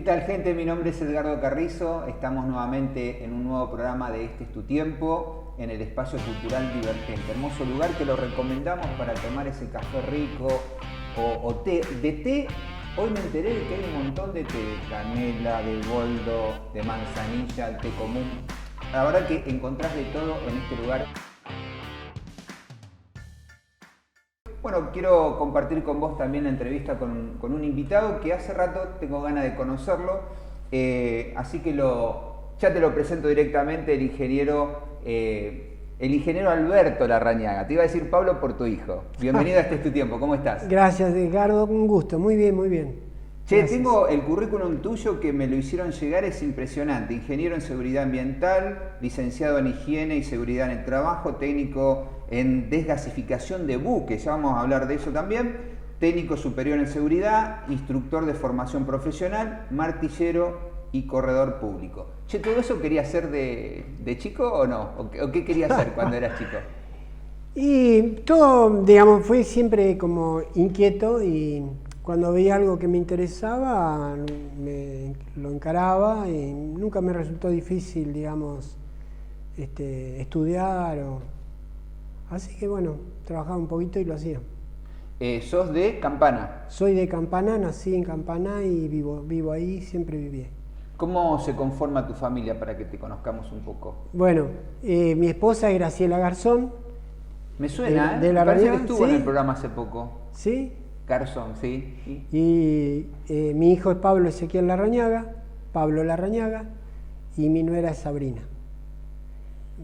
¿Qué tal, gente? Mi nombre es Edgardo Carrizo. Estamos nuevamente en un nuevo programa de Este es tu tiempo, en el Espacio Cultural Divergente. Hermoso lugar que lo recomendamos para tomar ese café rico o té. De té, hoy me enteré de que hay un montón de té, de canela, de boldo, de manzanilla, el té común. La verdad que encontrás de todo en este lugar. Bueno, quiero compartir con vos también la entrevista con un invitado que hace rato tengo ganas de conocerlo, así que ya te lo presento directamente, el ingeniero Alberto Larrañaga. Te iba a decir Pablo por tu hijo. Bienvenido a Este es tu tiempo, ¿cómo estás? Gracias, Edgardo, un gusto, muy bien, muy bien. Che, Gracias. tengo el currículum tuyo que me lo hicieron llegar, es impresionante. Ingeniero en seguridad ambiental, licenciado en higiene y seguridad en el trabajo, técnico en desgasificación de buques, ya vamos a hablar de eso también, técnico superior en seguridad, instructor de formación profesional, martillero y corredor público. Che, ¿todo eso querías hacer de chico o no? ¿O qué querías hacer cuando eras chico? Y todo, digamos, fui siempre como inquieto y cuando veía algo que me interesaba, lo encaraba y nunca me resultó difícil, digamos, estudiar. Así que bueno, trabajaba un poquito y lo hacía. ¿Sos de Campana? Soy de Campana, nací en Campana y vivo ahí, siempre viví. ¿Cómo se conforma tu familia para que te conozcamos un poco? Bueno, mi esposa es Graciela Garzón. Me suena, de Me la parece radio, que estuvo ¿sí? en el programa hace poco. ¿Sí? Garzón, sí. Y mi hijo es Pablo Ezequiel Larrañaga, Pablo Larrañaga, y mi nuera es Sabrina.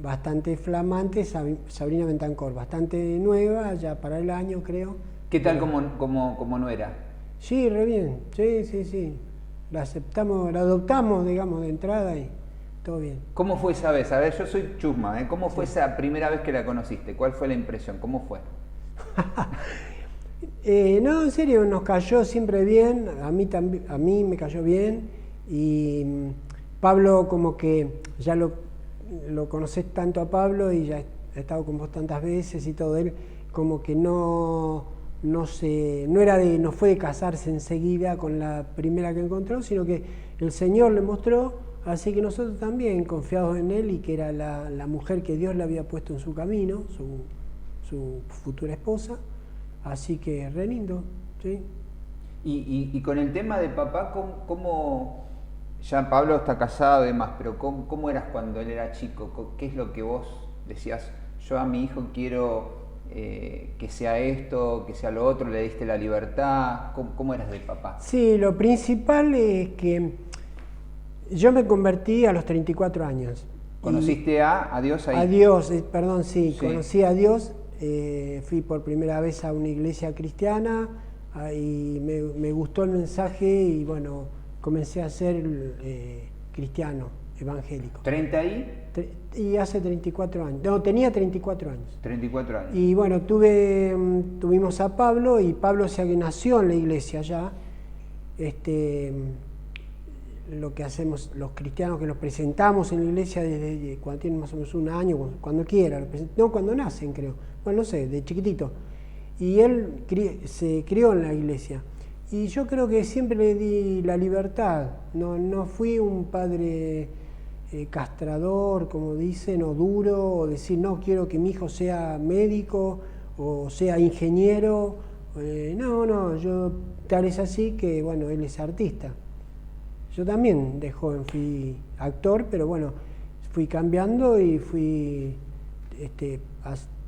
Bastante flamante, Sabrina Bentancor, bastante nueva, ya para el año creo. ¿Qué tal como no era? Sí, re bien, sí. La aceptamos, la adoptamos, digamos, de entrada y todo bien. ¿Cómo fue esa vez? A ver, yo soy chusma, ¿eh? ¿Cómo fue esa primera vez que la conociste? ¿Cuál fue la impresión? ¿Cómo fue? No, en serio, nos cayó siempre bien, a mí me cayó bien y Pablo como que ya lo conocés tanto a Pablo y ya he estado con vos tantas veces y todo, él como que no fue de casarse enseguida con la primera que encontró, sino que el Señor le mostró, así que nosotros también confiados en él y que era la mujer que Dios le había puesto en su camino, su futura esposa. Así que re lindo, ¿sí? Y con el tema de papá, ¿cómo ya Pablo está casado y demás, pero ¿cómo eras cuando él era chico? ¿Qué es lo que vos decías? Yo a mi hijo quiero que sea esto, que sea lo otro, le diste la libertad. ¿Cómo eras de papá? Sí, lo principal es que yo me convertí a los 34 años. ¿Conociste a Dios ahí? A Dios, perdón, sí, conocí a Dios. Fui por primera vez a una iglesia cristiana y me gustó el mensaje y bueno, comencé a ser cristiano, evangélico. ¿30 y hace 34 años, no, tenía 34 años. 34 años. Y bueno, tuvimos a Pablo y Pablo nació en la iglesia ya. Lo que hacemos los cristianos que nos presentamos en la iglesia desde cuando tienen más o menos un año, cuando quiera, no, cuando nacen creo, bueno, no sé, de chiquitito. Y él se crió en la iglesia. Y yo creo que siempre le di la libertad, no fui un padre castrador, como dicen, o duro, o decir, no, quiero que mi hijo sea médico o sea ingeniero. No, yo tal es así que, bueno, él es artista. Yo también de joven fui actor, pero bueno, fui cambiando y fui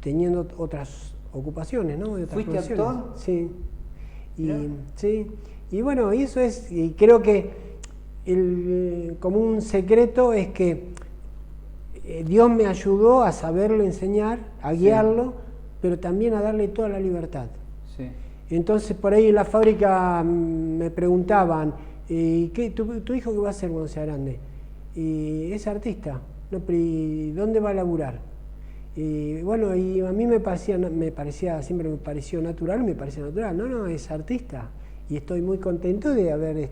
teniendo otras ocupaciones, ¿no? ¿Fuiste actor? Sí. Sí. Y bueno, y eso es, y creo que como un secreto es que Dios me ayudó a saberlo enseñar, a guiarlo, pero también a darle toda la libertad. Sí. Entonces por ahí en la fábrica me preguntaban, ¿tu hijo qué va a hacer cuando sea grande? Y es artista, no, pero ¿y dónde va a laburar? Y bueno, y a mí siempre me pareció natural, no, es artista. Y estoy muy contento de haber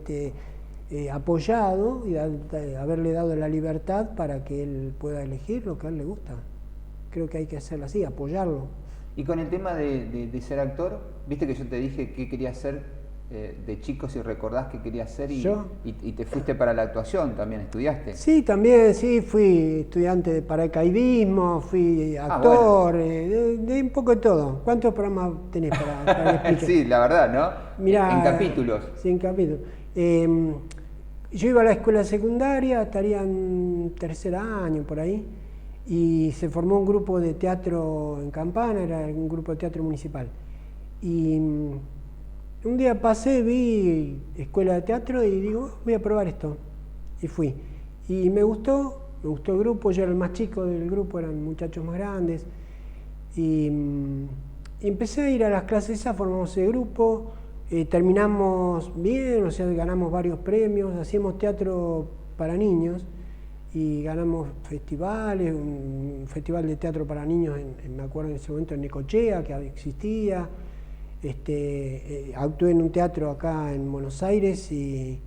apoyado y haberle dado la libertad para que él pueda elegir lo que a él le gusta. Creo que hay que hacerlo así, apoyarlo. Y con el tema de ser actor, viste que yo te dije qué quería hacer de chico, si recordás qué querías ser y te fuiste para la actuación también, ¿estudiaste? Sí, también, sí, fui estudiante de paracaidismo, fui actor, bueno. de un poco de todo. ¿Cuántos programas tenés para explicar? Sí, la verdad, ¿no? Mirá, en capítulos. Sí, en capítulos. Yo iba a la escuela secundaria, estaría en tercer año por ahí, y se formó un grupo de teatro en Campana, era un grupo de teatro municipal. Y un día pasé, vi escuela de teatro y digo, voy a probar esto. Y fui. Y me gustó el grupo, yo era el más chico del grupo, eran muchachos más grandes. Y empecé a ir a las clases esas, formamos ese grupo, terminamos bien, o sea, ganamos varios premios, hacíamos teatro para niños y ganamos festivales, un festival de teatro para niños, me acuerdo en ese momento en Necochea, que existía. Actué en un teatro acá en Buenos Aires y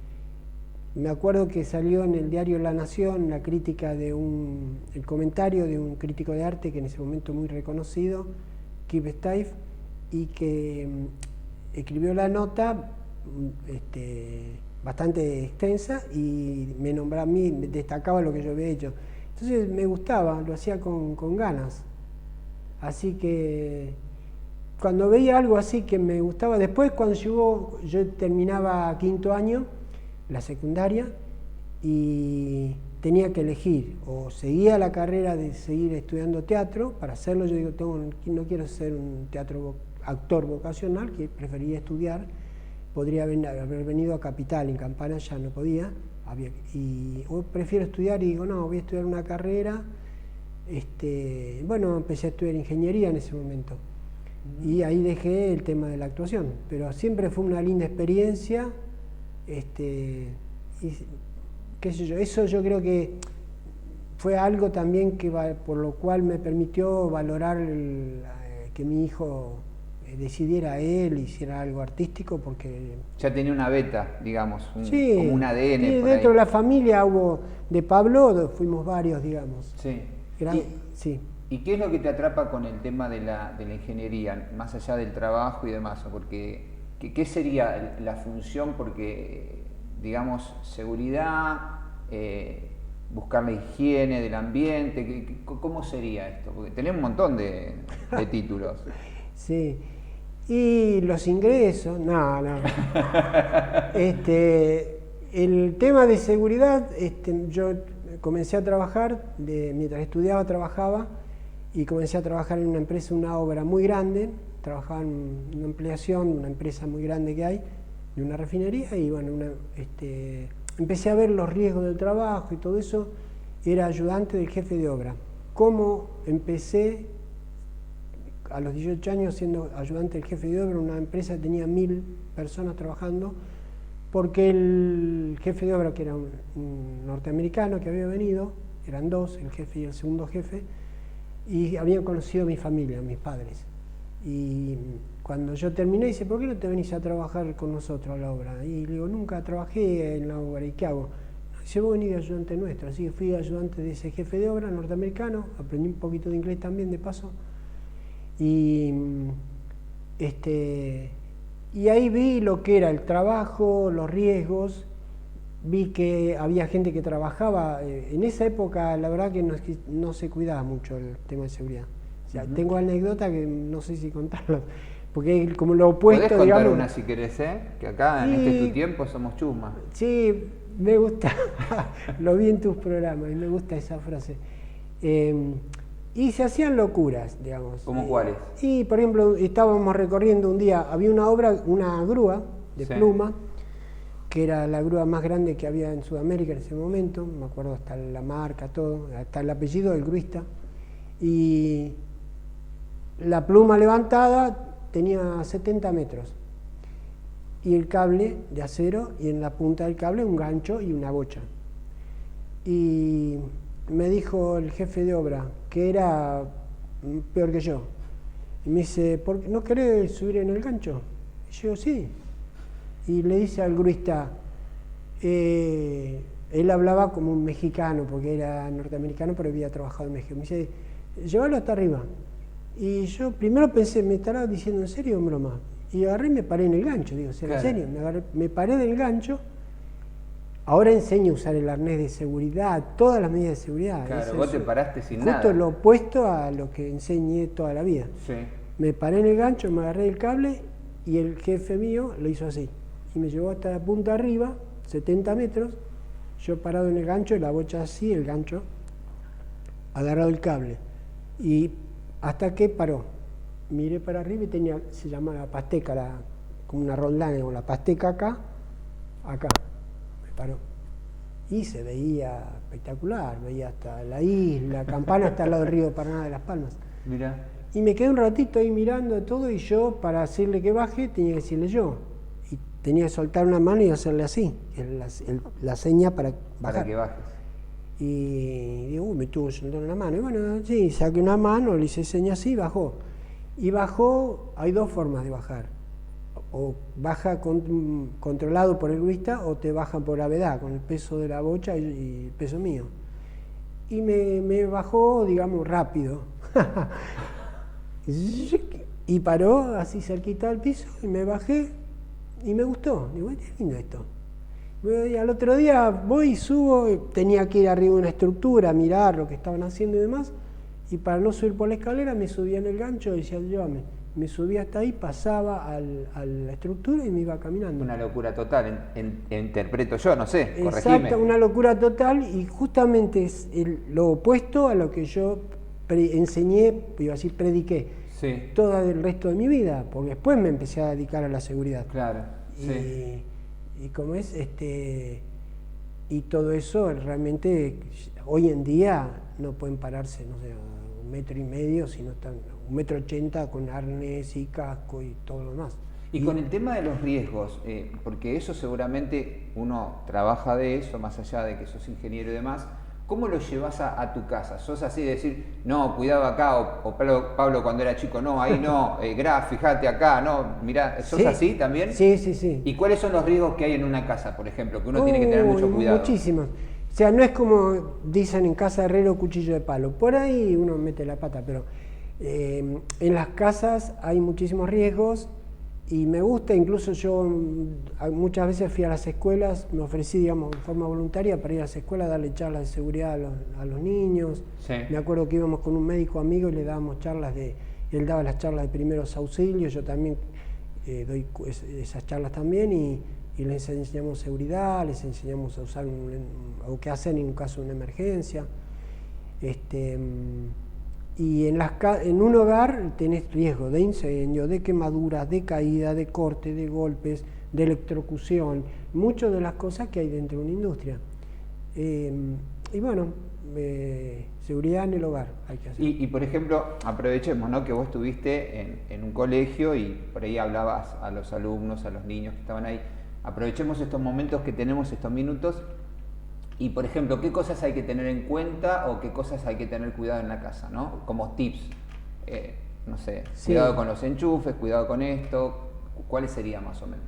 me acuerdo que salió en el diario La Nación la crítica el comentario de un crítico de arte que en ese momento muy reconocido, Kip Steiff, y que escribió la nota bastante extensa y me nombraba a mí, destacaba lo que yo había hecho. Entonces me gustaba, lo hacía con ganas. Así que cuando veía algo así que me gustaba, después cuando yo terminaba quinto año, la secundaria, y tenía que elegir, o seguía la carrera de seguir estudiando teatro, para hacerlo yo digo, no quiero ser un actor vocacional, que prefería estudiar, podría haber venido a Capital, en Campana ya no podía, o prefiero estudiar y digo, no, voy a estudiar una carrera, bueno, empecé a estudiar ingeniería en ese momento. Y ahí dejé el tema de la actuación, pero siempre fue una linda experiencia, y qué sé yo, eso yo creo que fue algo también por lo cual me permitió valorar que mi hijo decidiera él, hiciera algo artístico, porque... Ya tenía una beta, digamos, sí, como un ADN. Y dentro de la familia hubo, de Pablo fuimos varios, digamos. Sí. Sí. ¿Y qué es lo que te atrapa con el tema de la ingeniería, más allá del trabajo y demás? Porque, ¿qué sería la función? Porque, digamos, seguridad, buscar la higiene del ambiente, ¿cómo sería esto? Porque tenés un montón de títulos. Sí. Y los ingresos, no. El tema de seguridad, yo comencé a trabajar, mientras estudiaba trabajaba, y comencé a trabajar en una empresa, una obra muy grande, trabajaba en una ampliación, una empresa muy grande que hay, de una refinería, y bueno, empecé a ver los riesgos del trabajo y todo eso, era ayudante del jefe de obra. ¿Cómo empecé? A los 18 años siendo ayudante del jefe de obra, una empresa que tenía 1000 personas trabajando, porque el jefe de obra, que era un norteamericano que había venido, eran dos, el jefe y el segundo jefe, y habían conocido a mi familia, a mis padres. Y cuando yo terminé, dice, ¿por qué no te venís a trabajar con nosotros a la obra? Y le digo, nunca trabajé en la obra, ¿y qué hago? Dice, vos venís de ayudante nuestro. Así que fui ayudante de ese jefe de obra norteamericano, aprendí un poquito de inglés también de paso, y ahí vi lo que era el trabajo, los riesgos, vi que había gente que trabajaba, en esa época la verdad que no se cuidaba mucho el tema de seguridad. O sea, tengo anécdota que no sé si contarlo, porque como lo opuesto, podés contar digamos, una si querés, que acá en este tu tiempo somos chusmas. Sí, me gusta, lo vi en tus programas y me gusta esa frase. Y se hacían locuras, digamos. ¿Cómo cuáles? Y, por ejemplo, estábamos recorriendo un día, había una grúa de pluma, que era la grúa más grande que había en Sudamérica en ese momento, me acuerdo hasta la marca, todo, hasta el apellido del gruista, y la pluma levantada tenía 70 metros, y el cable de acero, y en la punta del cable un gancho y una bocha. Y me dijo el jefe de obra, que era peor que yo, y me dice, ¿por qué no querés subir en el gancho? Y yo, sí. Y le dice al gruista, él hablaba como un mexicano, porque era norteamericano, pero había trabajado en México. Me dice, llévalo hasta arriba. Y yo primero pensé, ¿me estará diciendo en serio o en broma? Y agarré y me paré en el gancho, digo, ¿en Claro. serio? Me paré del gancho. Ahora enseño a usar el arnés de seguridad, todas las medidas de seguridad. Claro, vos te paraste sin justo nada. lo opuesto a lo que enseñé toda la vida. Sí. Me paré en el gancho, me agarré el cable y el jefe mío lo hizo así. Y me llevó hasta la punta arriba, 70 metros, yo parado en el gancho, la bocha así, el gancho, agarrado el cable. Y hasta que paró. Miré para arriba y tenía, se llama la pasteca, como una roldana, o la pasteca acá, me paró. Y se veía espectacular, veía hasta la isla, Campana hasta al lado del río Paraná de Las Palmas. Mirá. Y me quedé un ratito ahí mirando todo y yo, para decirle que baje, tenía que decirle yo. Y tenía que soltar una mano y hacerle así, la seña para bajar. Para que bajes. Y digo, me tuvo que soltar una mano. Y bueno, sí, saqué una mano, le hice seña así y bajó. Y bajó, hay dos formas de bajar. O baja controlado por el gruista o te bajan por gravedad, con el peso de la bocha y el peso mío. Y me bajó, digamos, rápido. Y paró así cerquita del piso y me bajé y me gustó. Digo, es lindo esto. Y al otro día voy y subo, tenía que ir arriba de una estructura, mirar lo que estaban haciendo y demás. Y para no subir por la escalera me subía en el gancho y decía, llévame. Me subía hasta ahí, pasaba a la estructura y me iba caminando. Una locura total, interpreto yo, no sé, corregime. Exacto, una locura total y justamente es lo opuesto a lo que yo enseñé, iba a decir prediqué, Sí. todo el resto de mi vida, porque después me empecé a dedicar a la seguridad. Claro, sí. Y como es, y todo eso realmente hoy en día no pueden pararse, no sé, a 1,5 metros, sino están 1,80 m con arnés y casco y todo lo demás. Y con el tema de los riesgos, porque eso seguramente uno trabaja de eso, más allá de que sos ingeniero y demás, ¿cómo lo llevas a tu casa? ¿Sos así de decir, no, cuidado acá, o Pablo cuando era chico, no, ahí no, Graf, fíjate acá, no, mirá, ¿sos Sí, así también? Sí, sí, sí. ¿Y cuáles son los riesgos que hay en una casa, por ejemplo, que uno tiene que tener mucho cuidado? Muchísimos. O sea, no es como dicen en casa herrero, cuchillo de palo. Por ahí uno mete la pata, pero en las casas hay muchísimos riesgos y me gusta, incluso yo muchas veces fui a las escuelas, me ofrecí, digamos, de forma voluntaria para ir a las escuelas a darle charlas de seguridad a los niños. Sí. Me acuerdo que íbamos con un médico amigo y le dábamos charlas él daba las charlas de primeros auxilios, yo también doy esas charlas también y les enseñamos seguridad, les enseñamos a usar o qué hacer en un caso de una emergencia. Y en un hogar tenés riesgo de incendio, de quemaduras, de caída, de corte, de golpes, de electrocución, muchas de las cosas que hay dentro de una industria. Y bueno, seguridad en el hogar hay que hacer. Y por ejemplo, aprovechemos, ¿no?, que vos estuviste en un colegio y por ahí hablabas a los alumnos, a los niños que estaban ahí. Aprovechemos estos momentos que tenemos, estos minutos, y por ejemplo, ¿qué cosas hay que tener en cuenta o qué cosas hay que tener cuidado en la casa, ¿no? Como tips, no sé, Sí. Cuidado con los enchufes, cuidado con esto, ¿cuáles serían más o menos?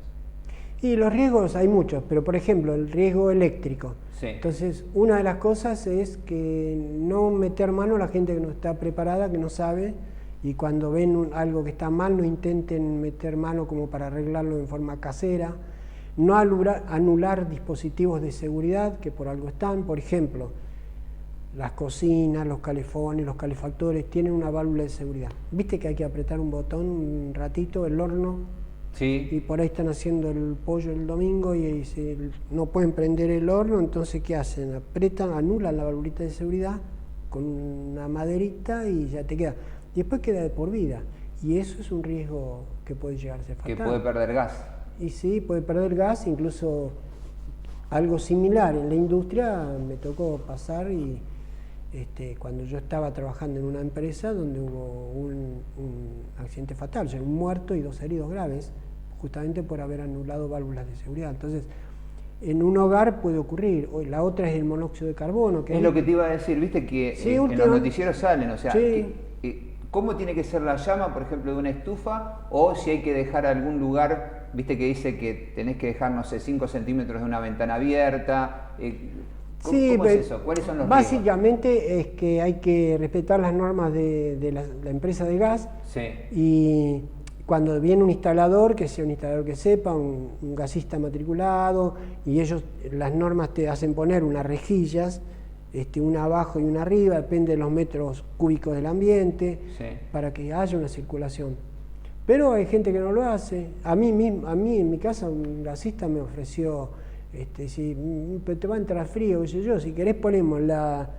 Y los riesgos hay muchos, pero por ejemplo, el riesgo eléctrico. Sí. Entonces, una de las cosas es que no meter mano a la gente que no está preparada, que no sabe, y cuando ven algo que está mal, no intenten meter mano como para arreglarlo en forma casera. No anular dispositivos de seguridad que por algo están, por ejemplo, las cocinas, los calefones, los calefactores tienen una válvula de seguridad. ¿Viste que hay que apretar un botón un ratito, el horno? Sí. Y por ahí están haciendo el pollo el domingo y no pueden prender el horno, entonces ¿qué hacen? Apretan, anulan la valvulita de seguridad con una maderita y ya te queda. Y después queda de por vida. Y eso es un riesgo que puede llegar a ser fatal. Que puede perder gas. Y sí, puede perder gas, incluso algo similar en la industria me tocó pasar y cuando yo estaba trabajando en una empresa donde hubo un accidente fatal, o sea, un muerto y 2 heridos graves, justamente por haber anulado válvulas de seguridad. Entonces, en un hogar puede ocurrir. La otra es el monóxido de carbono. Que es lo que te iba a decir, viste que sí, en los noticieros salen, o sea, sí. ¿Cómo tiene que ser la llama, por ejemplo, de una estufa? O si hay que dejar algún lugar, viste que dice que tenés que dejar, no sé, 5 centímetros de una ventana abierta. ¿Cómo es eso? ¿Cuáles son los básicamente riesgos? Es que hay que respetar las normas de la empresa de gas. Sí. Y cuando viene un instalador, que sea un instalador que sepa, un gasista matriculado, y ellos, las normas te hacen poner unas rejillas, una abajo y una arriba, depende de los metros cúbicos del ambiente, Sí. para que haya una circulación. Pero hay gente que no lo hace. A mí en mi casa un gasista me ofreció, si te va a entrar frío, qué sé yo, si querés ponemos la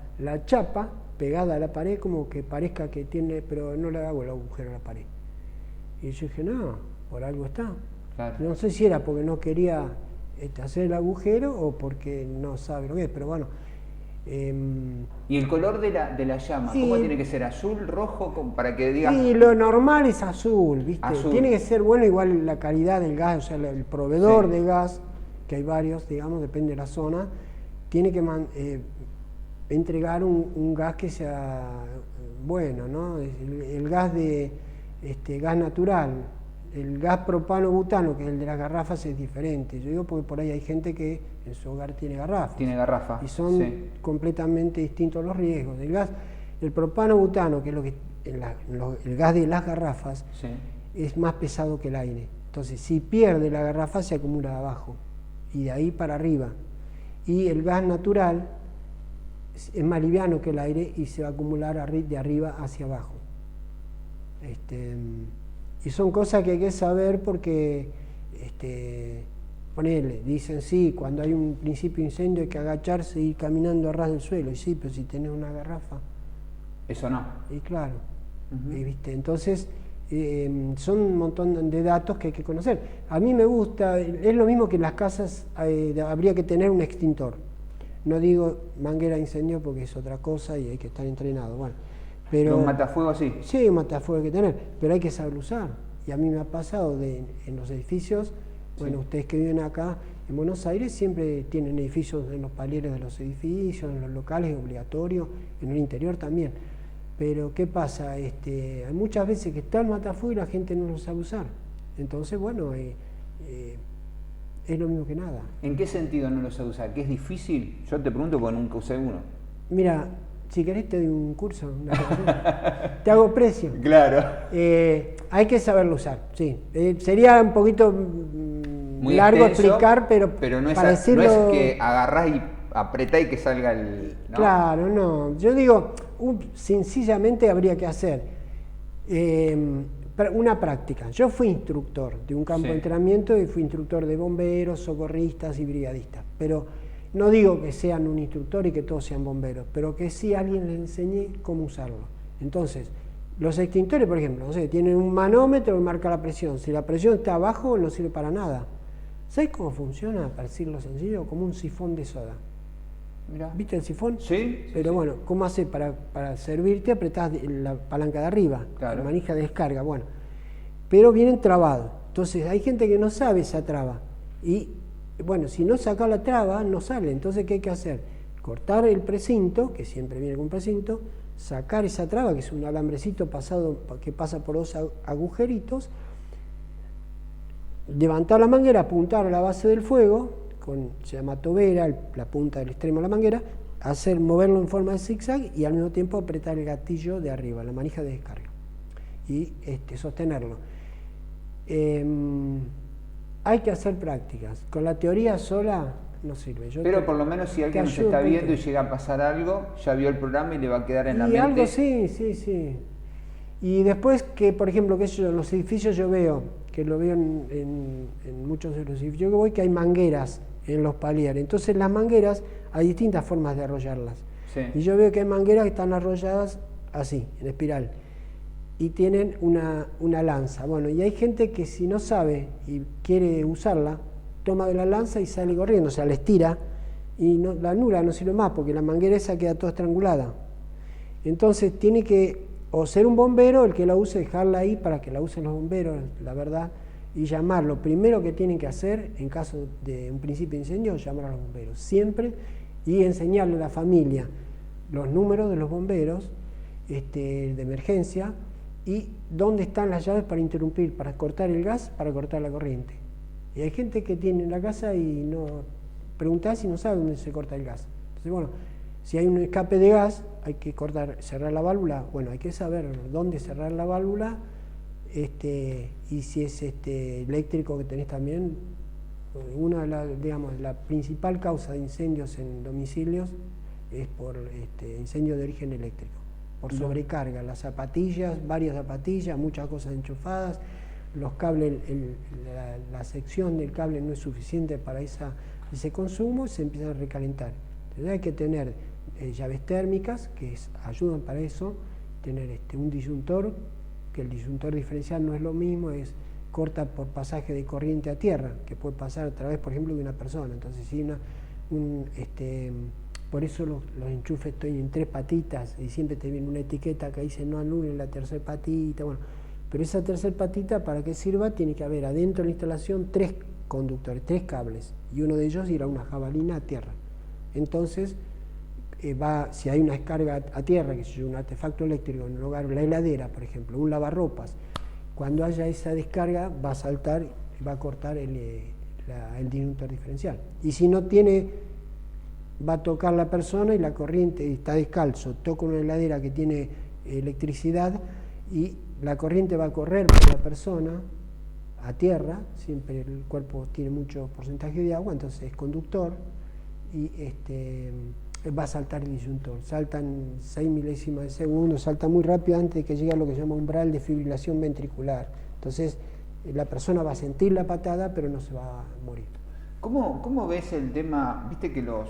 chapa pegada a la pared como que parezca que tiene, pero no le hago el agujero a la pared. Y yo dije, no, por algo está. Claro. No sé si era porque no quería hacer el agujero o porque no sabe lo que es, pero bueno. ¿Y el color de la llama? ¿Cómo tiene que ser? ¿Azul, rojo? Para que digas... Y lo normal es azul, ¿viste? Azul. Tiene que ser bueno igual la calidad del gas, o sea, el proveedor de gas, que hay varios, digamos, depende de la zona, tiene que entregar un gas que sea bueno, ¿no? El gas gas natural, el gas propano-butano, que es el de las garrafas, es diferente. Yo digo porque por ahí hay gente que en su hogar tiene garrafas. Tiene garrafa. Y son completamente distintos los riesgos. El propano-butano, que es lo que el gas de las garrafas, es más pesado que el aire. Entonces, si pierde la garrafa, se acumula abajo y de ahí para arriba. Y el gas natural es más liviano que el aire y se va a acumular de arriba hacia abajo. Y son cosas que hay que saber porque, ponele, dicen sí, cuando hay un principio de incendio hay que agacharse y ir caminando a ras del suelo. Y sí, pero si tenés una garrafa. Eso no. Y claro, ¿viste? Entonces, son un montón de datos que hay que conocer. A mí me gusta, es lo mismo que en las casas habría que tener un extintor. No digo manguera de incendio porque es otra cosa y hay que estar entrenado. Bueno, pero ¿Un matafuego sí? Sí, un matafuego hay que tener, pero hay que saber usar. Y a mí me ha pasado en los edificios, bueno, ustedes que viven acá en Buenos Aires siempre tienen edificios en los palieres de los edificios, en los locales es obligatorio, en el interior también. Pero ¿qué pasa? Hay muchas veces que está el matafuego y la gente no lo sabe usar. Entonces, bueno, es lo mismo que nada. ¿En qué sentido no lo sabe usar? ¿Que es difícil? Yo te pregunto porque nunca usé uno. Mira, si querés te doy un curso, te hago precio. Claro. Hay que saberlo usar, sí. Sería un poquito Muy largo extenso, explicar, pero no es, para decirlo... no es que agarrás y apretás y que salga el... ¿no? Claro, no. Yo digo, sencillamente habría que hacer una práctica. Yo fui instructor de un campo de entrenamiento y fui instructor de bomberos, socorristas y brigadistas, pero no digo que sean un instructor y que todos sean bomberos, pero que sí alguien les enseñe cómo usarlo. Entonces, los extintores, por ejemplo, no sé, tienen un manómetro que marca la presión. Si la presión está abajo, no sirve para nada. ¿Sabes cómo funciona, para decirlo sencillo? Como un sifón de soda. Mirá. ¿Viste el sifón? Sí. Pero bueno, ¿cómo hace para servirte? Apretás la palanca de arriba, la manija de descarga, bueno. Pero vienen trabados. Entonces, hay gente que no sabe esa traba. Y, bueno, si no saca la traba, no sale. Entonces, ¿qué hay que hacer? Cortar el precinto, que siempre viene con un precinto, sacar esa traba, que es un alambrecito que pasa por dos agujeritos, levantar la manguera, apuntar a la base del fuego, se llama tobera, la punta del extremo de la manguera, moverlo en forma de zigzag y al mismo tiempo apretar el gatillo de arriba, la manija de descarga, y sostenerlo. Hay que hacer prácticas, con la teoría sola no sirve. Pero por lo menos si alguien nos está viendo y llega a pasar algo, ya vio el programa y le va a quedar en la mente. Algo sí. Y después que, por ejemplo, en los edificios yo veo, que lo veo en muchos de los edificios que voy, que hay mangueras en los palieres. Entonces las mangueras hay distintas formas de arrollarlas. Sí. Y yo veo que hay mangueras que están arrolladas así, en espiral, y tienen una lanza. Bueno, y hay gente que si no sabe y quiere usarla, toma de la lanza y sale corriendo, o sea, la estira y la anula, no sirve más porque la manguera esa queda toda estrangulada. Entonces tiene que o ser un bombero el que la use, dejarla ahí para que la usen los bomberos, la verdad, y llamar. Lo primero que tienen que hacer en caso de un principio de incendio es llamar a los bomberos, siempre, y enseñarle a la familia los números de los bomberos de emergencia y dónde están las llaves para interrumpir, para cortar el gas, para cortar la corriente. Y hay gente que tiene la casa y no preguntás y no sabe dónde se corta el gas. Entonces, bueno, si hay un escape de gas, hay que cerrar la válvula. Bueno, hay que saber dónde cerrar la válvula y si es eléctrico que tenés también, digamos, la principal causa de incendios en domicilios es por incendio de origen eléctrico, por sobrecarga, las zapatillas, varias zapatillas, muchas cosas enchufadas, los cables, la sección del cable no es suficiente para ese consumo, se empiezan a recalentar. Entonces hay que tener llaves térmicas que ayudan para eso, tener un disyuntor, que el disyuntor diferencial no es lo mismo, corta por pasaje de corriente a tierra, que puede pasar a través, por ejemplo, de una persona. Entonces, si por eso los enchufes estoy en 3 patitas y siempre te viene una etiqueta que dice no anulen la tercera patita. Bueno, pero esa tercera patita, para que sirva, tiene que haber adentro de la instalación 3 conductores, 3 cables, y uno de ellos irá a una jabalina a tierra. Entonces, si hay una descarga a tierra, que es un artefacto eléctrico en un hogar, la heladera, por ejemplo, un lavarropas, cuando haya esa descarga va a saltar y va a cortar el disyuntor diferencial. Y si no tiene, va a tocar la persona y la corriente está descalzo, toca una heladera que tiene electricidad y la corriente va a correr por la persona a tierra, siempre el cuerpo tiene mucho porcentaje de agua, entonces es conductor y va a saltar el disyuntor. Saltan 6 milésimas de segundo, salta muy rápido antes de que llegue a lo que se llama umbral de fibrilación ventricular. Entonces la persona va a sentir la patada, pero no se va a morir. ¿Cómo ves el tema? Viste que los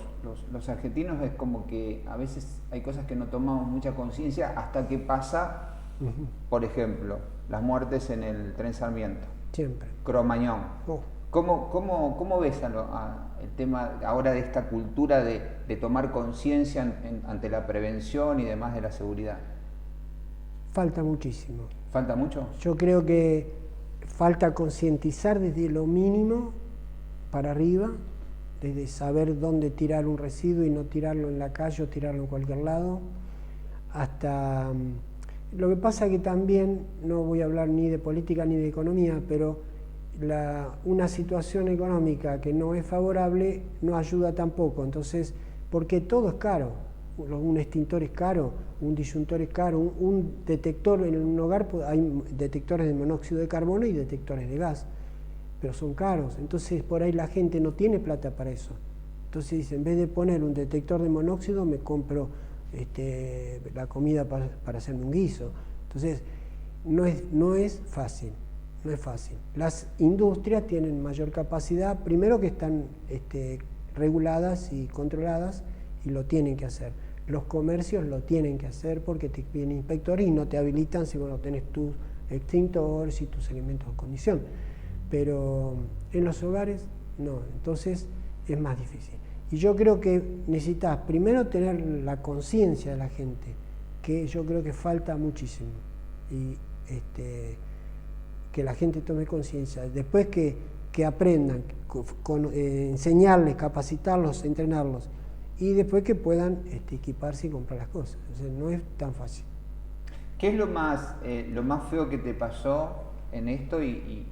argentinos es como que a veces hay cosas que no tomamos mucha conciencia hasta que pasa, por ejemplo, las muertes en el Tren Sarmiento. Siempre. Cromañón. ¿Cómo ves el tema ahora de esta cultura de tomar conciencia ante la prevención y demás de la seguridad? Falta muchísimo. ¿Falta mucho? Yo creo que falta concientizar desde lo mínimo para arriba, desde saber dónde tirar un residuo y no tirarlo en la calle o tirarlo en cualquier lado, hasta... Lo que pasa que también, no voy a hablar ni de política ni de economía, pero una situación económica que no es favorable no ayuda tampoco. Entonces, porque todo es caro, un extintor es caro, un disyuntor es caro, un detector en un hogar, hay detectores de monóxido de carbono y detectores de gas, pero son caros. Entonces, por ahí la gente no tiene plata para eso. Entonces dice, en vez de poner un detector de monóxido, me compro la comida para hacerme un guiso. Entonces, no es fácil. Las industrias tienen mayor capacidad, primero que están reguladas y controladas y lo tienen que hacer. Los comercios lo tienen que hacer porque te vienen inspectores y no te habilitan si vos no tenés tus extintores y tus elementos de condición. Pero en los hogares no, entonces es más difícil. Y yo creo que necesitas primero tener la conciencia de la gente, que yo creo que falta muchísimo, y que la gente tome conciencia, después que aprendan, enseñarles, capacitarlos, entrenarlos, y después que puedan equiparse y comprar las cosas. O sea, no es tan fácil. ¿Qué es lo más feo que te pasó en esto y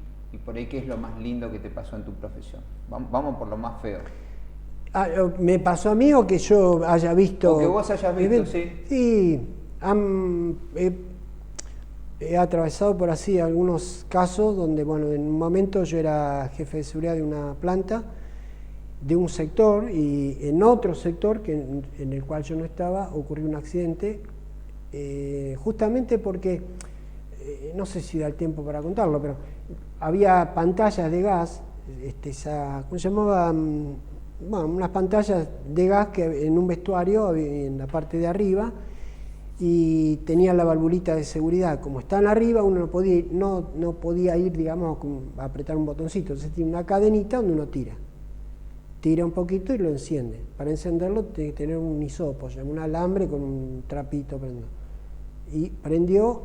por ahí qué es lo más lindo que te pasó en tu profesión? Vamos por lo más feo. ¿Me pasó a mí o que yo haya visto? O que vos hayas visto, sí. Sí, he atravesado por así algunos casos donde, bueno, en un momento yo era jefe de seguridad de una planta, de un sector, y en otro sector en el cual yo no estaba ocurrió un accidente, justamente porque, no sé si da el tiempo para contarlo, pero había pantallas de gas, ¿cómo se llamaba? Bueno, unas pantallas de gas que en un vestuario, en la parte de arriba, y tenía la valvulita de seguridad. Como están arriba, uno no podía ir, digamos, a apretar un botoncito. Entonces tiene una cadenita donde uno tira un poquito y lo enciende. Para encenderlo tiene que tener un hisopo, un alambre con un trapito prendido. Y prendió,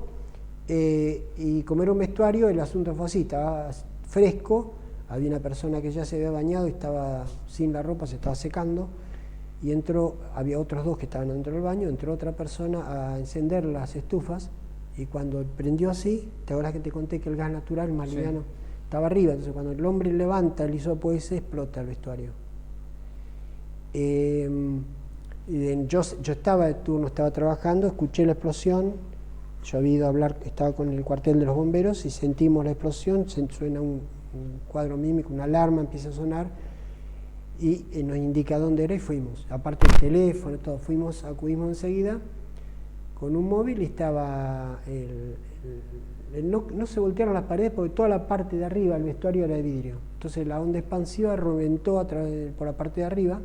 y como era un vestuario, el asunto fue así, estaba fresco. Había una persona que ya se había bañado y estaba sin la ropa, se estaba secando, y había otros 2 que estaban dentro del baño, entró otra persona a encender las estufas, y cuando prendió así, ¿te acuerdas que te conté que el gas natural más liviano estaba arriba? Entonces cuando el hombre levanta el hisopo ese, explota el vestuario. Yo estaba de turno, estaba trabajando, escuché la explosión, yo había ido a hablar, estaba con el cuartel de los bomberos y sentimos la explosión, suena un cuadro mímico, una alarma empieza a sonar y nos indica dónde era y fuimos. Aparte el teléfono, todo, acudimos enseguida con un móvil y estaba no se voltearon las paredes porque toda la parte de arriba, el vestuario era de vidrio. Entonces la onda expansiva reventó por la parte de arriba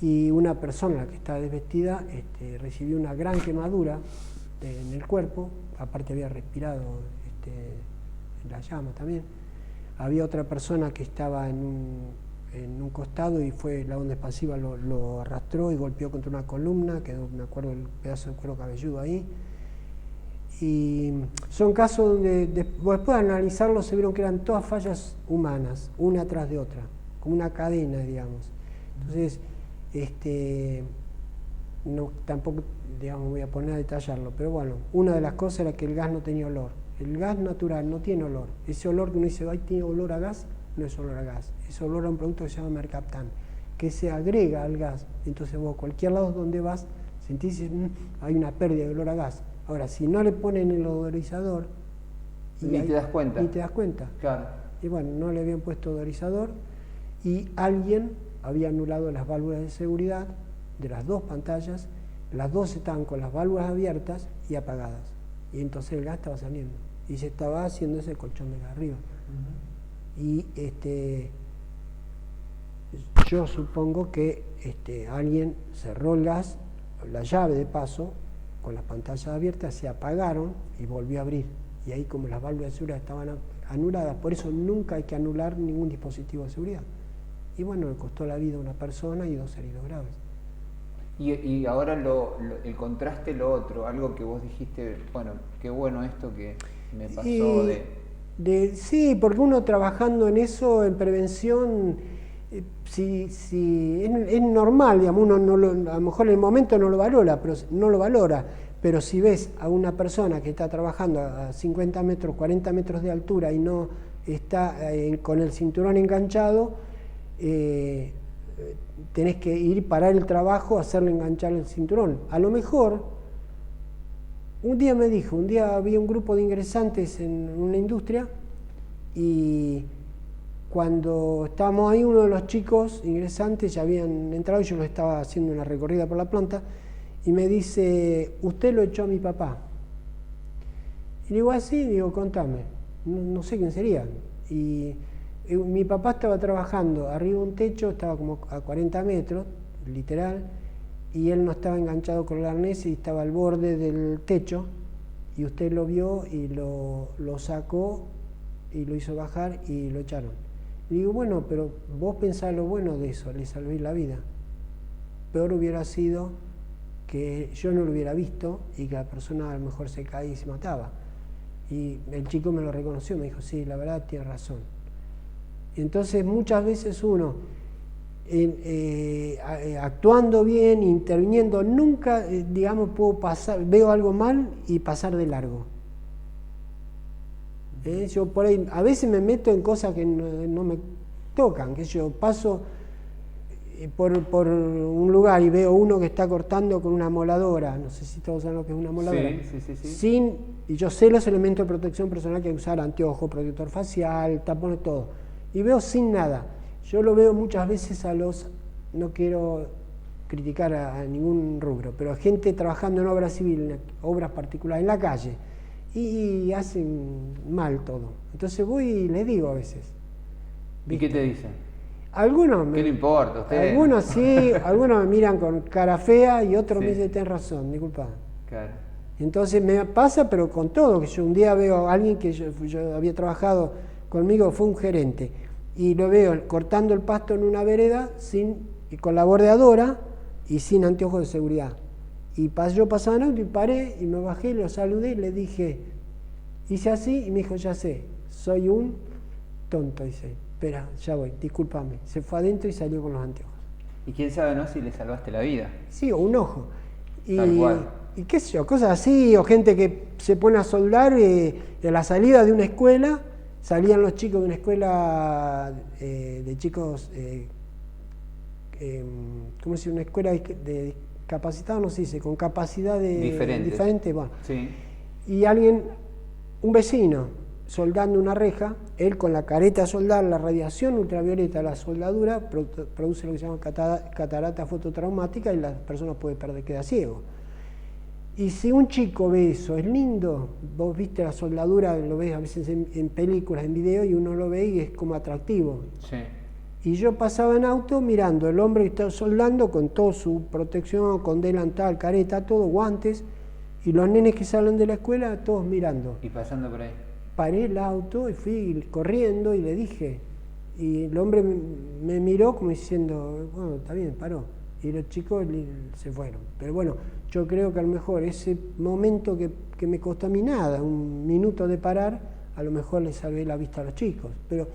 y una persona, la que estaba desvestida, recibió una gran quemadura en el cuerpo, aparte había respirado la llama también. Había otra persona que estaba en un costado y la onda expansiva lo arrastró y golpeó contra una columna, quedó, me acuerdo, el pedazo de cuero cabelludo ahí. Y son casos donde después de analizarlo se vieron que eran todas fallas humanas, una atrás de otra, como una cadena, digamos. Entonces, tampoco, digamos, voy a poner a detallarlo, pero bueno, una de las cosas era que el gas no tenía olor. El gas natural no tiene olor. Ese olor que uno dice, ay, tiene olor a gas, no es olor a gas. Es olor a un producto que se llama mercaptán, que se agrega al gas. Entonces vos, cualquier lado donde vas, sentís, hay una pérdida de olor a gas. Ahora, si no le ponen el odorizador... Ni te das cuenta. Ni te das cuenta. Claro. Y bueno, no le habían puesto odorizador y alguien había anulado las válvulas de seguridad de las dos pantallas, las dos estaban con las válvulas abiertas y apagadas. Y entonces el gas estaba saliendo y se estaba haciendo ese colchón de arriba. Y yo supongo que alguien cerró el gas, la llave de paso, con las pantallas abiertas, se apagaron y volvió a abrir. Y ahí, como las válvulas de seguridad estaban anuladas, por eso nunca hay que anular ningún dispositivo de seguridad. Y bueno, le costó la vida a una persona y 2 heridos graves. Y ahora el contraste, lo otro, algo que vos dijiste, bueno, qué bueno esto que me pasó sí, porque uno trabajando en eso, en prevención, si es normal, digamos, uno a lo mejor en el momento no lo valora, pero si ves a una persona que está trabajando a 50 metros, 40 metros de altura y no está con el cinturón enganchado, tenés que ir, parar el trabajo, hacerle enganchar el cinturón. A lo mejor, un día había un grupo de ingresantes en una industria y cuando estábamos ahí, uno de los chicos ingresantes ya habían entrado y yo lo estaba haciendo una recorrida por la planta y me dice, usted lo echó a mi papá. Y digo, así, contame, no sé quién sería. Y mi papá estaba trabajando arriba de un techo, estaba como a 40 metros, literal, y él no estaba enganchado con el arnés y estaba al borde del techo, y usted lo vio y lo sacó y lo hizo bajar y lo echaron. Y digo, bueno, pero vos pensás lo bueno de eso, le salvé la vida. Peor hubiera sido que yo no lo hubiera visto y que la persona a lo mejor se caía y se mataba. Y el chico me lo reconoció, me dijo, sí, la verdad tiene razón. Y entonces muchas veces uno, actuando bien, interviniendo, nunca, digamos, veo algo mal y pasar de largo. Yo por ahí, a veces me meto en cosas que no me tocan, que yo paso por un lugar y veo uno que está cortando con una moladora, no sé si todos saben lo que es una moladora, sí. Y yo sé los elementos de protección personal que hay que usar, anteojo, protector facial, tapones, todo, y veo sin nada. Yo lo veo muchas veces no quiero criticar a ningún rubro, pero gente trabajando en obra civil, obras particulares en la calle, y hacen mal todo. Entonces voy y les digo a veces. ¿Viste? ¿Y qué te dicen? Algunos ¿Qué le importa a usted? Algunos sí, algunos me miran con cara fea y otros me dicen, tenés razón, disculpa. Claro. Entonces me pasa, pero con todo, que yo un día veo a alguien que yo había trabajado conmigo, fue un gerente, y lo veo cortando el pasto en una vereda con la bordeadora y sin anteojos de seguridad. Y yo pasaba en auto y paré y me bajé, lo saludé y le dije, hice así y me dijo, ya sé, soy un tonto, dice, espera, ya voy, discúlpame. Se fue adentro y salió con los anteojos. Y quién sabe, ¿no?, si le salvaste la vida. Sí, o un ojo. Tal cual. Y qué sé yo, cosas así, o gente que se pone a soldar a la salida de una escuela, salían los chicos de una escuela de chicos, ¿cómo se dice? Una escuela de capacitados, no se dice, con capacidad diferente, bueno. Sí. y un vecino, soldando una reja, él con la careta a soldar, la radiación ultravioleta, la soldadura, produce lo que se llama catarata fototraumática y la persona puede queda ciego. Y si un chico ve eso, es lindo, vos viste la soldadura, lo ves a veces en películas, en video, y uno lo ve y es como atractivo. Sí. Y yo pasaba en auto mirando el hombre que estaba soldando con toda su protección, con delantal, careta, todo, guantes, y los nenes que salen de la escuela, todos mirando. Y pasando por ahí. Paré el auto y fui corriendo y le dije, y el hombre me miró como diciendo, bueno, está bien, paró. Y los chicos se fueron. Pero bueno, yo creo que a lo mejor ese momento que me costó a mí nada, un minuto de parar, a lo mejor le salvé la vista a los chicos. Pero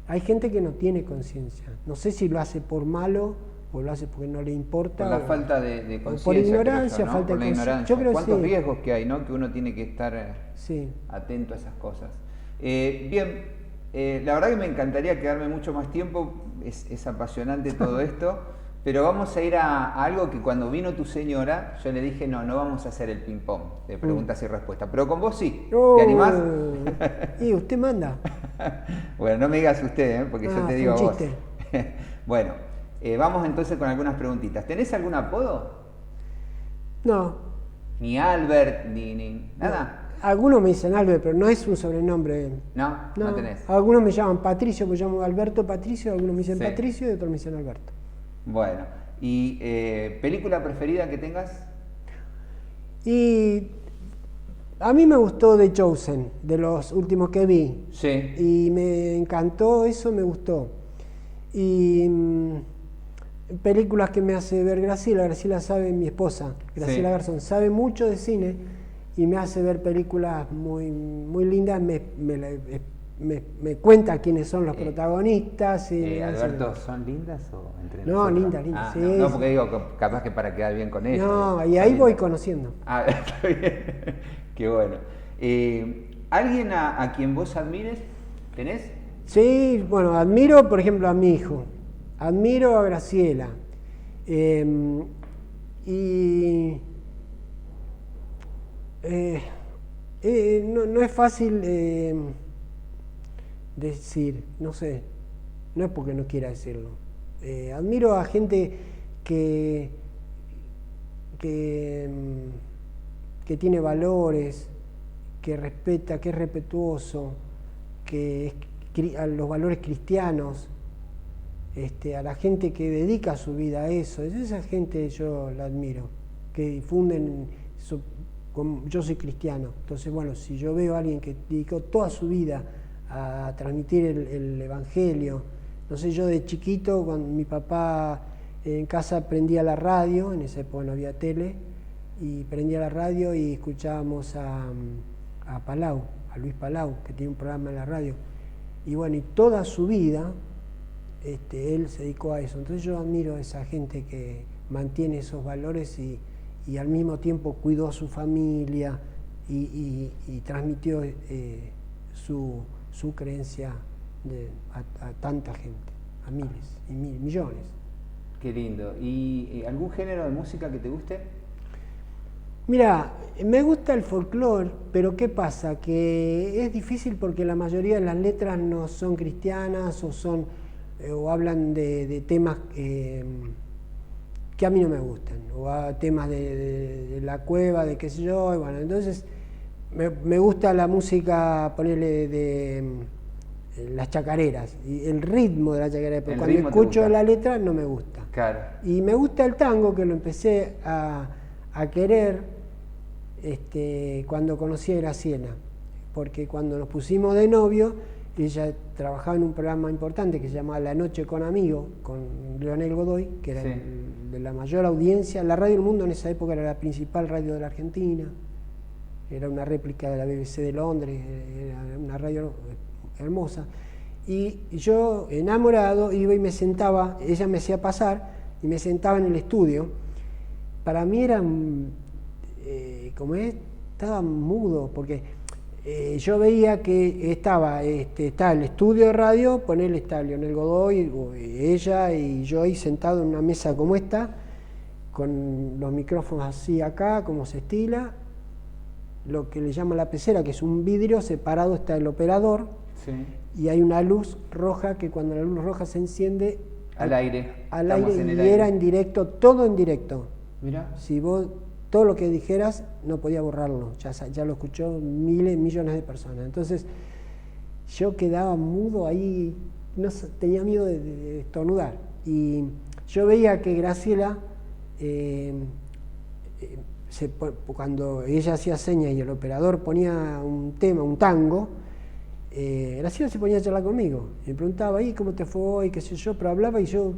hay gente que no tiene conciencia. No sé si lo hace por malo o lo hace porque no le importa. Por la falta de conciencia. Por ignorancia, yo, ¿no? falta por de la conciencia. ignorancia. Yo creo ¿Cuántos sí. riesgos que hay, ¿no? Que uno tiene que estar sí. atento a esas cosas. Bien, la verdad que me encantaría quedarme mucho más tiempo. Es apasionante todo esto. Pero vamos a ir a algo que cuando vino tu señora, yo le dije, no vamos a hacer el ping-pong de preguntas y respuestas. Pero con vos sí. ¿Te animás? Y usted manda. Bueno, no me digas usted, porque yo te digo a vos. Chiste. Bueno, vamos entonces con algunas preguntitas. ¿Tenés algún apodo? No. Ni Albert, ni nada. No. Algunos me dicen Albert, pero no es un sobrenombre. No tenés. Algunos me llaman Patricio, pues llamo Alberto Patricio, algunos me dicen Sí. Patricio y otros me dicen Alberto. Bueno, ¿y película preferida que tengas? Y a mí me gustó The Chosen, de los últimos que vi. Sí. Y me encantó, eso me gustó. Y películas que me hace ver Graciela sabe, mi esposa, Graciela Sí. Garzón, sabe mucho de cine y me hace ver películas muy, muy lindas, me cuenta quiénes son los protagonistas. Y Alberto, ¿son lindas o entre No, nosotros? lindas, sí. No, porque digo, capaz que para quedar bien con ella. No, y ahí voy conociendo. Está bien. Qué bueno. ¿Alguien a quien vos admires? ¿Tenés? Sí, bueno, admiro, por ejemplo, a mi hijo. Admiro a Graciela. No es fácil decir, no sé, no es porque no quiera decirlo. Admiro a gente que tiene valores, que respeta, que es respetuoso, a los valores cristianos, a la gente que dedica su vida a eso. Esa gente yo la admiro, que difunden eso. Yo soy cristiano, entonces bueno, si yo veo a alguien que dedicó toda su vida a transmitir el evangelio, no sé, yo de chiquito, cuando mi papá en casa prendía la radio, en esa época no había tele, y prendía la radio y escuchábamos a Palau, a Luis Palau, que tiene un programa en la radio, y bueno, y toda su vida él se dedicó a eso. Entonces yo admiro a esa gente que mantiene esos valores y al mismo tiempo cuidó a su familia y transmitió su creencia a tanta gente, a miles y millones. Qué lindo. ¿Y algún género de música que te guste? Mira, me gusta el folclore, pero ¿qué pasa? Que es difícil porque la mayoría de las letras no son cristianas o hablan de temas que a mí no me gustan, o a temas de la cueva, de qué sé yo, y bueno, entonces me gusta la música, ponerle de las chacareras, y el ritmo de la chacarera, pero cuando escucho la letra no me gusta. Claro. Y me gusta el tango, que lo empecé a querer cuando conocí a Graciela, porque cuando nos pusimos de novio, ella trabajaba en un programa importante que se llamaba La Noche con Amigos, con Leonel Godoy, que era de la mayor audiencia. La Radio del Mundo en esa época era la principal radio de la Argentina, era una réplica de la BBC de Londres, era una radio hermosa. Y yo, enamorado, iba y me sentaba, ella me hacía pasar y me sentaba en el estudio. Para mí era, estaba mudo, porque yo veía que está el estudio de radio, ponerle está Leonel Godoy, ella y yo ahí sentado en una mesa como esta, con los micrófonos así acá, como se estila, lo que le llaman la pecera, que es un vidrio, separado está el operador, Sí. y hay una luz roja que cuando la luz roja se enciende... Al aire. Al Estamos aire, en el y aire. era en directo, todo en directo. Mirá. Si vos, todo lo que dijeras, no podía borrarlo, ya lo escuchó miles, millones de personas. Entonces, yo quedaba mudo ahí, no sé, tenía miedo de estornudar. Y yo veía que Graciela, cuando ella hacía señas y el operador ponía un tema, un tango, Graciela se ponía a charlar conmigo. Me preguntaba, ¿y cómo te fue hoy? Qué sé yo, pero hablaba y yo,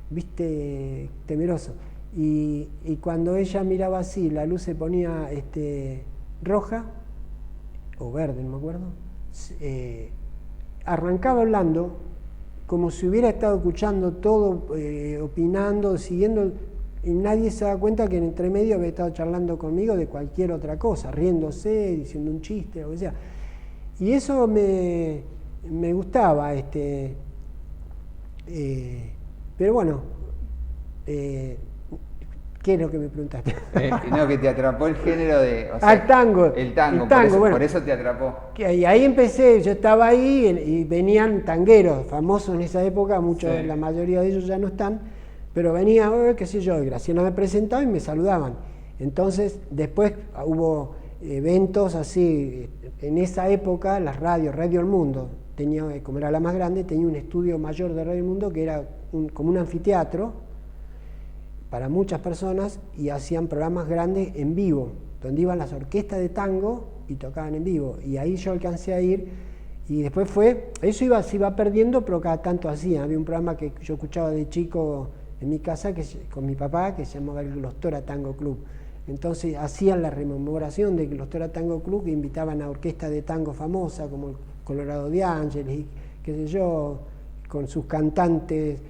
viste, temeroso. Y cuando ella miraba así, la luz se ponía roja, o verde, no me acuerdo, arrancaba hablando como si hubiera estado escuchando todo, opinando, siguiendo, y nadie se da cuenta que en entre medio había estado charlando conmigo de cualquier otra cosa, riéndose, diciendo un chiste, lo que sea. Y eso me gustaba, pero bueno, ¿qué es lo que me preguntaste? No, que te atrapó el género de... O sea, el tango. El tango, bueno, por eso te atrapó. Y ahí empecé, yo estaba ahí y venían tangueros famosos en esa época, muchos, Sí. la mayoría de ellos ya no están, pero venía, qué sé yo, Graciela me presentaba y me saludaban. Entonces, después hubo eventos así, en esa época las radios, Radio El Mundo, tenía, como era la más grande, tenía un estudio mayor de Radio El Mundo que era como un anfiteatro para muchas personas y hacían programas grandes en vivo, donde iban las orquestas de tango y tocaban en vivo. Y ahí yo alcancé a ir y después eso se iba perdiendo, pero cada tanto hacían. Había un programa que yo escuchaba de chico en mi casa con mi papá que se llamaba el Glostora Tango Club. Entonces hacían la rememoración de Glostora Tango Club, que invitaban a orquestas de tango famosas como el Colorado de Ángeles y qué sé yo, con sus cantantes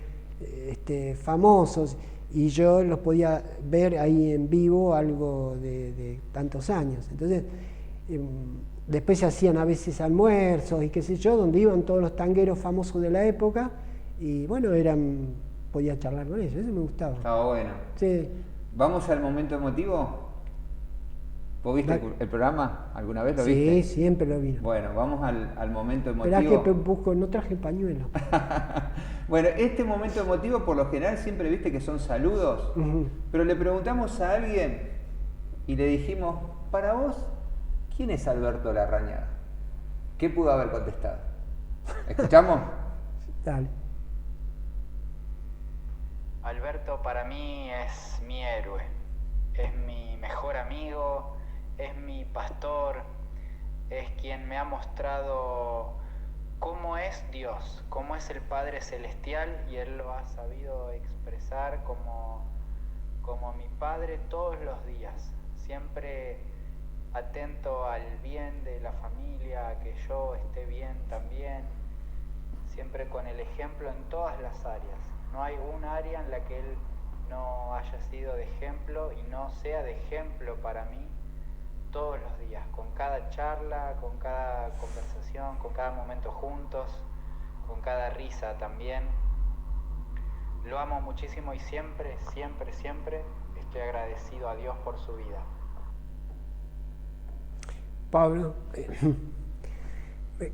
famosos, y yo los podía ver ahí en vivo algo de tantos años. Entonces, después se hacían a veces almuerzos y qué sé yo, donde iban todos los tangueros famosos de la época, y bueno, podía charlar con ellos, eso me gustaba. Estaba bueno. Sí. ¿Vamos al momento emotivo? ¿Vos viste el programa? ¿Alguna vez lo viste? Sí, siempre lo vi. Bueno, vamos al momento emotivo. Esperá que busco, no traje pañuelo. Bueno, este momento emotivo por lo general siempre viste que son saludos, pero le preguntamos a alguien y le dijimos, para vos, ¿quién es Alberto Larrañaga? ¿Qué pudo haber contestado? ¿Escuchamos? Dale. Alberto para mí es mi héroe, es mi mejor amigo, es mi pastor, es quien me ha mostrado cómo es Dios, cómo es el Padre Celestial, y Él lo ha sabido expresar como mi Padre todos los días, siempre atento al bien de la familia, a que yo esté bien también, siempre con el ejemplo en todas las áreas. No hay un área en la que Él no haya sido de ejemplo y no sea de ejemplo para mí todos los días, con cada charla, con cada conversación, con cada momento juntos, con cada risa también. Lo amo muchísimo y siempre, siempre, siempre estoy agradecido a Dios por su vida. Pablo, me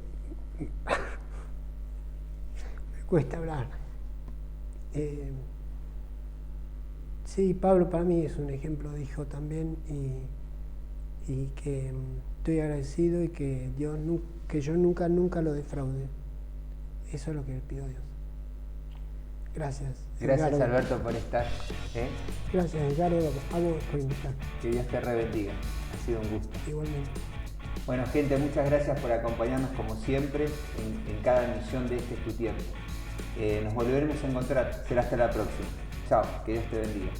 cuesta hablar. Sí, Pablo para mí es un ejemplo de hijo también, y que estoy agradecido y que yo nunca lo defraude. Eso es lo que le pido a Dios. Gracias. Gracias, Edgardo. Alberto, por estar. Gracias, Edgardo, a vos por invitar. Que Dios te rebendiga. Ha sido un gusto. Igualmente. Bueno, gente, muchas gracias por acompañarnos como siempre en cada emisión de Este es tu tiempo. Nos volveremos a encontrar. Será hasta la próxima. Chao, que Dios te bendiga.